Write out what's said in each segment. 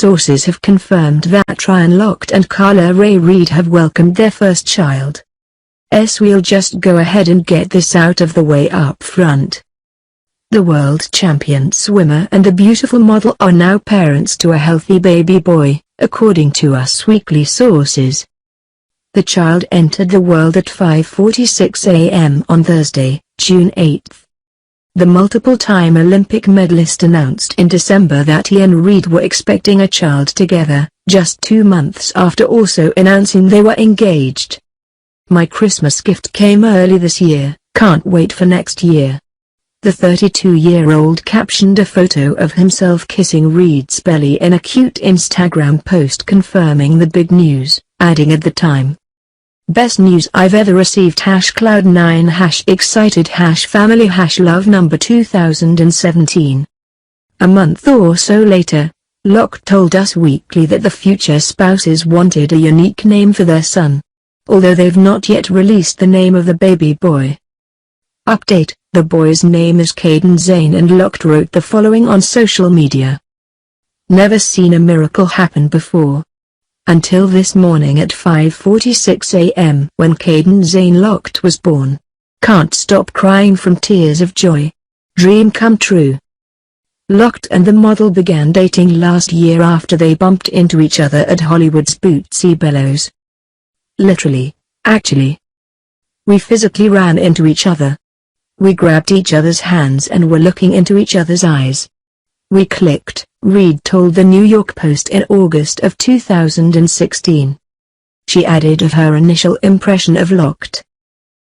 sources have confirmed that Ryan Lochte and Carla Rae Reid have welcomed their first child. We'll just go ahead and get this out of the way up front. The world champion swimmer and the beautiful model are now parents to a healthy baby boy, according to Us Weekly sources. The child entered the world at 5:46 a.m. on Thursday, June 8. The multiple-time Olympic medalist announced in December that he and Reid were expecting a child together, just 2 months after also announcing they were engaged. "My Christmas gift came early this year, can't wait for next year." The 32-year-old captioned a photo of himself kissing Reid's belly in a cute Instagram post confirming the big news, adding at the time, "Best news I've ever received #Cloud9 excited #family #love number 2017. A month or so later, Lochte told Us Weekly that the future spouses wanted a unique name for their son, although they've not yet released the name of the baby boy. Update: the boy's name is Caden Zane, and Lochte wrote the following on social media. "Never seen a miracle happen before. Until this morning at 5:46 a.m. when Caden Zane Lochte was born. Can't stop crying from tears of joy. Dream come true." Lochte and the model began dating last year after they bumped into each other at Hollywood's Bootsy Bellows. "Literally, actually. We physically ran into each other. We grabbed each other's hands and were looking into each other's eyes. We clicked," Reid told the New York Post in August of 2016. She added of her initial impression of Lochte.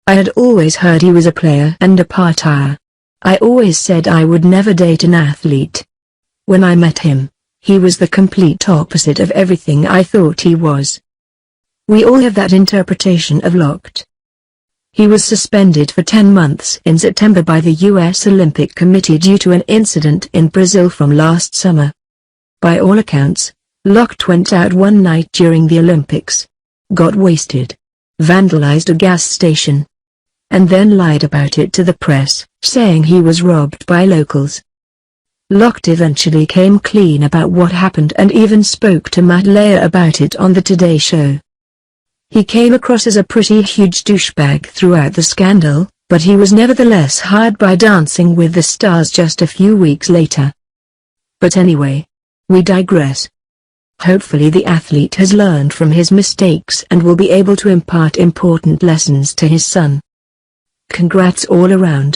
"I had always heard he was a player and a partier. I always said I would never date an athlete. When I met him, he was the complete opposite of everything I thought he was." We all have that interpretation of Lochte. He was suspended for 10 months in September by the U.S. Olympic Committee due to an incident in Brazil from last summer. By all accounts, Lochte went out one night during the Olympics, got wasted, vandalized a gas station, and then lied about it to the press, saying he was robbed by locals. Lochte eventually came clean about what happened and even spoke to Matt Lauer about it on the Today Show. He came across as a pretty huge douchebag throughout the scandal, but he was nevertheless hired by Dancing with the Stars just a few weeks later. But anyway, we digress. Hopefully the athlete has learned from his mistakes and will be able to impart important lessons to his son. Congrats all around.